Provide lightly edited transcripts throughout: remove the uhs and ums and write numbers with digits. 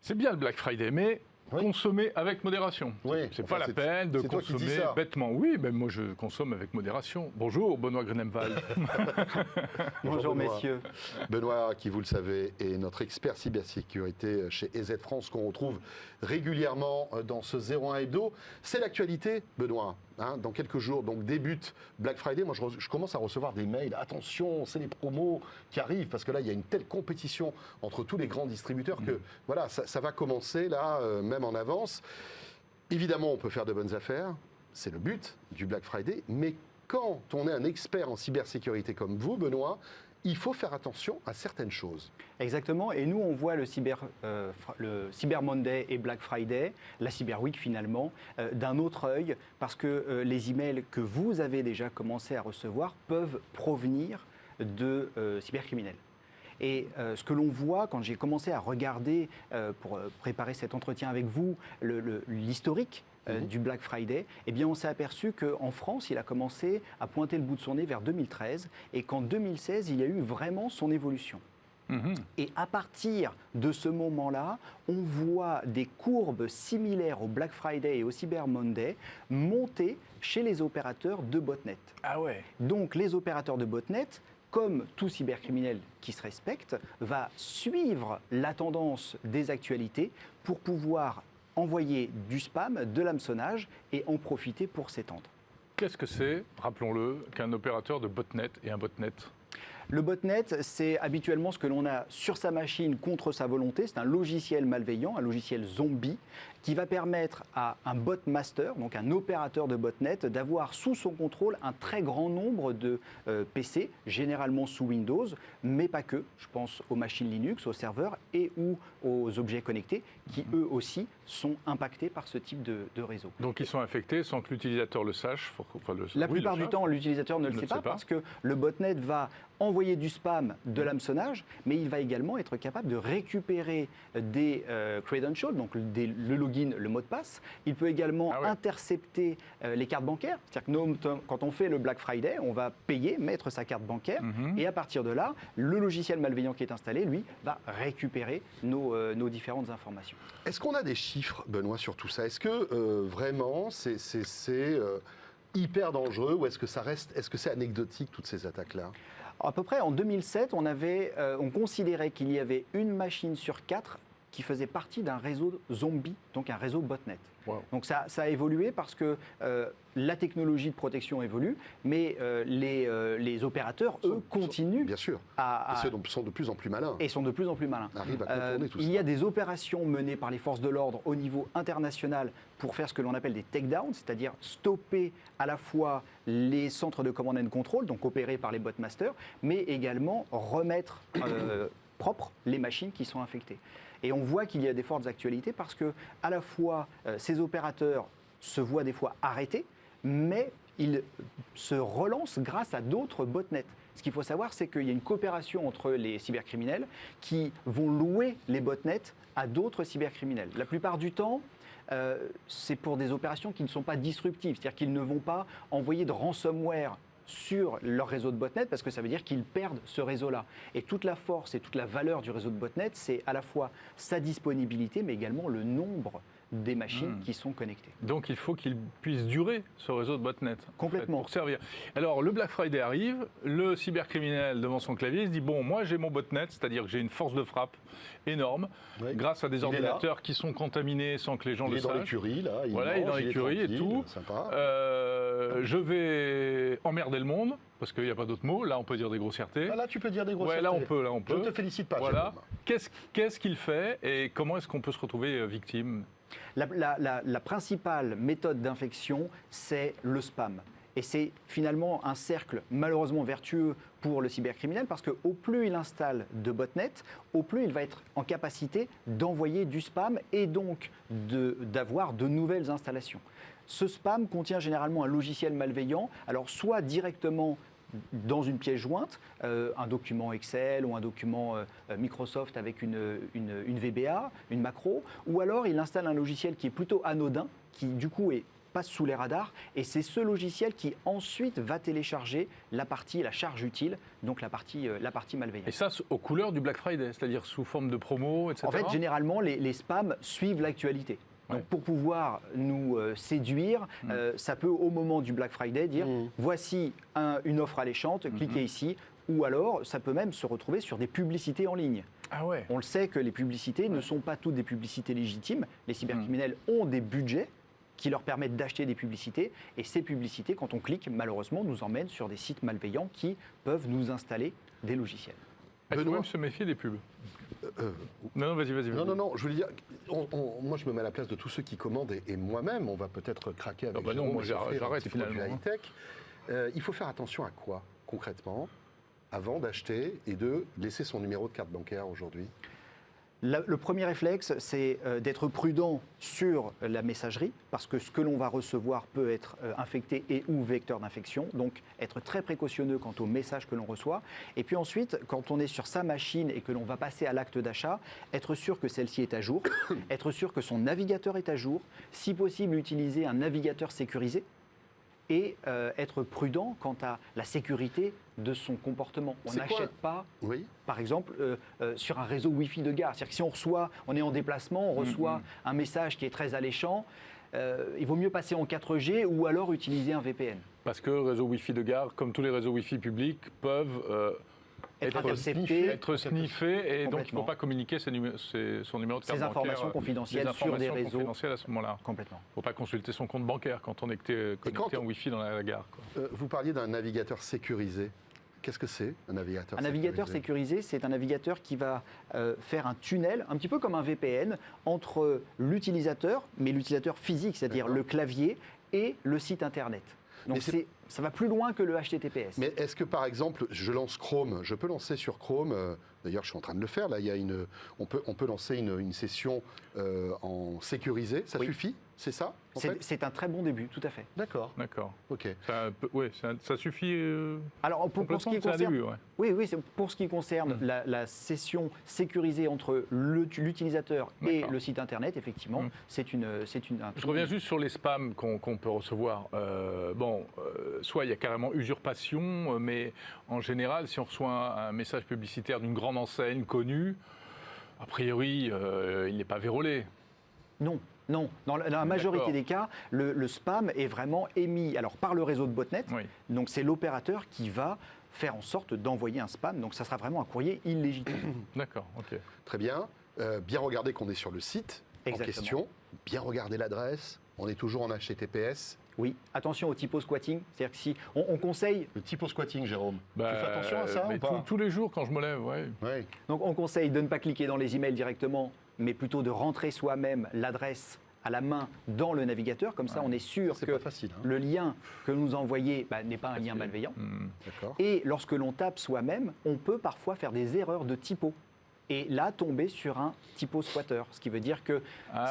C'est bien le Black Friday, mais Oui. consommer avec modération. Oui, C'est enfin, pas la peine de c'est toi qui dis consommer ça. bêtement. Oui, mais moi je consomme avec modération. Bonjour, Benoît Grunemwald. Benoît. Bonjour messieurs. Benoît, qui vous le savez, est notre expert cybersécurité chez EZ France, qu'on retrouve régulièrement dans ce 01 Hebdo. C'est l'actualité, Benoît. Dans quelques jours, donc débute Black Friday. Moi, je commence à recevoir des mails. Attention, c'est les promos qui arrivent, parce que là, il y a une telle compétition entre tous les grands distributeurs que voilà, ça va commencer là, même en avance. Évidemment, on peut faire de bonnes affaires. C'est le but du Black Friday. Mais quand on est un expert en cybersécurité comme vous, Benoît, il faut faire attention à certaines choses. Exactement, et nous on voit le Cyber Monday et Black Friday, la Cyber Week finalement, d'un autre œil, parce que les emails que vous avez déjà commencé à recevoir peuvent provenir de cybercriminels. Et ce que l'on voit quand j'ai commencé à regarder, pour préparer cet entretien avec vous, l'historique du Black Friday, eh bien on s'est aperçu qu'en France, il a commencé à pointer le bout de son nez vers 2013 et qu'en 2016, il y a eu vraiment son évolution. Et à partir de ce moment-là, on voit des courbes similaires au Black Friday et au Cyber Monday monter chez les opérateurs de botnet. Ah ouais. Donc les opérateurs de botnet, comme tout cybercriminel qui se respecte, va suivre la tendance des actualités pour pouvoir envoyer du spam, de l'hameçonnage et en profiter pour s'étendre. Qu'est-ce que c'est, rappelons-le, qu'un opérateur de botnet et un botnet ? Le botnet, c'est habituellement ce que l'on a sur sa machine contre sa volonté. C'est un logiciel malveillant, un logiciel zombie, qui va permettre à un botmaster, donc un opérateur de botnet, d'avoir sous son contrôle un très grand nombre de PC, généralement sous Windows, mais pas que. Je pense aux machines Linux, aux serveurs et ou aux objets connectés, qui eux aussi sont impactés par ce type de réseau. Donc ils sont infectés sans que l'utilisateur le sache. La plupart du temps, l'utilisateur ne le sait pas parce que le botnet va envoyer du spam, de l'hameçonnage, mais il va également être capable de récupérer des credentials, donc le login, le mot de passe. Il peut également intercepter les cartes bancaires. C'est-à-dire que nous, quand on fait le Black Friday, on va payer, mettre sa carte bancaire, et à partir de là, le logiciel malveillant qui est installé, lui, va récupérer nos différentes informations. Est-ce qu'on a des chiffres, Benoît, sur tout ça ? Est-ce que vraiment c'est hyper dangereux ou est-ce que c'est anecdotique, toutes ces attaques-là ? À peu près en 2007, on considérait qu'il y avait une machine sur 4 qui faisait partie d'un réseau zombie, donc un réseau botnet. Wow. Donc ça a évolué parce que la technologie de protection évolue, mais les opérateurs, eux, continuent. Bien sûr. Ils sont de plus en plus malins. Et sont de plus en plus malins. Arrivent à contourner tout ça. Il y a des opérations menées par les forces de l'ordre au niveau international pour faire ce que l'on appelle des takedowns, c'est-à-dire stopper à la fois les centres de command and control, donc opérés par les botmasters, mais également remettre propres les machines qui sont infectées. Et on voit qu'il y a des fortes actualités parce que à la fois ces opérateurs se voient des fois arrêtés, mais ils se relancent grâce à d'autres botnets. Ce qu'il faut savoir, c'est qu'il y a une coopération entre les cybercriminels qui vont louer les botnets à d'autres cybercriminels. La plupart du temps, c'est pour des opérations qui ne sont pas disruptives, c'est-à-dire qu'ils ne vont pas envoyer de ransomware sur leur réseau de botnet parce que ça veut dire qu'ils perdent ce réseau-là. Et toute la force et toute la valeur du réseau de botnet, c'est à la fois sa disponibilité, mais également le nombre des machines qui sont connectées. Donc il faut qu'il puisse durer, ce réseau de botnet. Complètement. En fait, pour servir. Alors le Black Friday arrive, le cybercriminel devant son clavier, il se dit bon, moi j'ai mon botnet, c'est-à-dire que j'ai une force de frappe énorme, grâce à des ordinateurs qui sont contaminés sans que les gens le sachent. Il est dans l'écurie, là. Il est dans l'écurie et tout. Sympa. Je vais emmerder le monde, parce qu'il n'y a pas d'autre mot. Là, on peut dire des grossièretés. Ah, là, tu peux dire des grossièretés. Là, on peut. Je ne te félicite pas, voilà. Jérôme. Qu'est-ce qu'il fait et comment est-ce qu'on peut se retrouver victime ? La principale méthode d'infection, c'est le spam. Et c'est finalement un cercle malheureusement vertueux pour le cybercriminel parce qu'au plus il installe de botnets, au plus il va être en capacité d'envoyer du spam et donc d'avoir de nouvelles installations. Ce spam contient généralement un logiciel malveillant, alors soit directement dans une pièce jointe, un document Excel ou un document Microsoft avec une VBA, une macro, ou alors il installe un logiciel qui est plutôt anodin, qui du coup est passe sous les radars. Et c'est ce logiciel qui ensuite va télécharger la charge utile, donc la partie malveillante. Et ça, aux couleurs du Black Friday, c'est-à-dire sous forme de promo, etc. En fait, généralement, les spams suivent l'actualité. Donc pour pouvoir nous séduire, ça peut au moment du Black Friday dire voici une offre alléchante, cliquez ici, ou alors ça peut même se retrouver sur des publicités en ligne. Ah ouais. On le sait que les publicités ne sont pas toutes des publicités légitimes. Les cybercriminels ont des budgets qui leur permettent d'acheter des publicités, et ces publicités, quand on clique, malheureusement, nous emmènent sur des sites malveillants qui peuvent nous installer des logiciels. Il faut même se méfier des pubs. Non, vas-y. Non, je voulais dire, moi je me mets à la place de tous ceux qui commandent et moi-même, on va peut-être craquer avec non, moi j'arrête finalement. High-tech. Il faut faire attention à quoi, concrètement, avant d'acheter et de laisser son numéro de carte bancaire aujourd'hui? Le premier réflexe, c'est d'être prudent sur la messagerie, parce que ce que l'on va recevoir peut être infecté et ou vecteur d'infection. Donc, être très précautionneux quant aux messages que l'on reçoit. Et puis ensuite, quand on est sur sa machine et que l'on va passer à l'acte d'achat, être sûr que celle-ci est à jour, être sûr que son navigateur est à jour, si possible, utiliser un navigateur sécurisé et être prudent quant à la sécurité de son comportement. On n'achète pas, par exemple, sur un réseau Wi-Fi de gare. C'est-à-dire que si on est en déplacement, on reçoit un message qui est très alléchant, il vaut mieux passer en 4G ou alors utiliser un VPN. Parce que le réseau Wi-Fi de gare, comme tous les réseaux Wi-Fi publics, peuvent être sniffés, et donc il ne faut pas communiquer son numéro de carte bancaire. Ces informations confidentielles sur des réseaux. Confidentielles à ce moment-là. Complètement. Il ne faut pas consulter son compte bancaire quand on est connecté en Wi-Fi dans la gare. Vous parliez d'un navigateur sécurisé. Qu'est-ce que c'est, un navigateur sécurisé ? Un navigateur sécurisé, c'est un navigateur qui va faire un tunnel, un petit peu comme un VPN, entre l'utilisateur, mais l'utilisateur physique, c'est-à-dire le clavier, et le site Internet. Donc ça va plus loin que le HTTPS. Mais est-ce que, par exemple, je lance Chrome, je peux lancer sur Chrome, d'ailleurs je suis en train de le faire, là, on peut lancer une session en sécurisé, ça suffit? C'est ça C'est un très bon début, tout à fait. D'accord. Ok. Ça suffit. Alors pour ce qui concerne, début, pour ce qui concerne la session sécurisée entre l'utilisateur et le site internet, effectivement, c'est une. Je reviens juste sur les spams qu'on peut recevoir. Soit il y a carrément usurpation, mais en général, si on reçoit un message publicitaire d'une grande enseigne connue, a priori, il n'est pas vérolé. Non. Dans la majorité des cas, le spam est vraiment émis par le réseau de botnet. Donc c'est l'opérateur qui va faire en sorte d'envoyer un spam. Donc ça sera vraiment un courrier illégitime. D'accord, ok. Très bien. Bien regarder qu'on est sur le site en question. Bien regarder l'adresse. On est toujours en HTTPS. Oui, attention au typo squatting. C'est-à-dire que si on conseille... Le typo squatting, Jérôme, tu fais attention à ça ou pas ? Tous les jours quand je me lève, Donc on conseille de ne pas cliquer dans les emails directement, mais plutôt de rentrer soi-même l'adresse à la main dans le navigateur. Comme ça, on est sûr que le lien que nous envoyez n'est pas un lien malveillant. Et lorsque l'on tape soi-même, on peut parfois faire des erreurs de typo. Et là, tomber sur un typo squatter. Ce qui veut dire que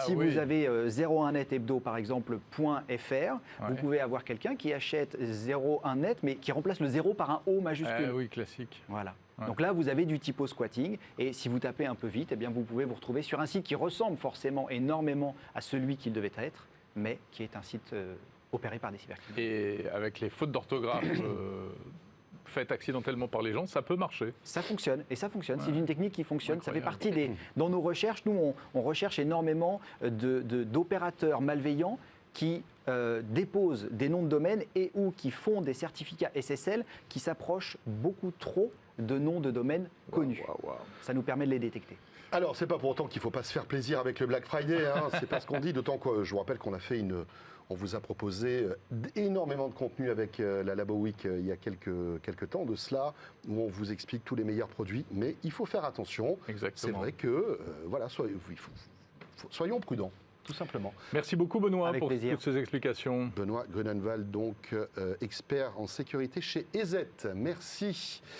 vous avez 01net hebdo, par exemple, .fr, vous pouvez avoir quelqu'un qui achète 01net, mais qui remplace le 0 par un O majuscule. Oui, classique. Voilà. Donc là, vous avez du typo squatting. Et si vous tapez un peu vite, vous pouvez vous retrouver sur un site qui ressemble forcément énormément à celui qu'il devait être, mais qui est un site opéré par des cybercriminels. Et avec les fautes d'orthographe faites accidentellement par les gens, ça peut marcher. Ça fonctionne, et ça fonctionne. C'est une technique qui fonctionne. Ça fait partie Dans nos recherches, nous, on recherche énormément d'opérateurs malveillants qui déposent des noms de domaine et ou qui font des certificats SSL qui s'approchent beaucoup trop de noms de domaine connus. Ça nous permet de les détecter. Alors, c'est pas pour autant qu'il ne faut pas se faire plaisir avec le Black Friday, c'est pas ce qu'on dit, d'autant que je vous rappelle qu'on a fait on vous a proposé énormément de contenu avec la Labo Week il y a quelques temps de cela, où on vous explique tous les meilleurs produits, mais il faut faire attention. Exactement. C'est vrai que, soyons prudents. Tout simplement. Merci beaucoup Benoît pour plaisir. Toutes ces explications. Benoît Grunenwald, donc expert en sécurité chez EZ. Merci.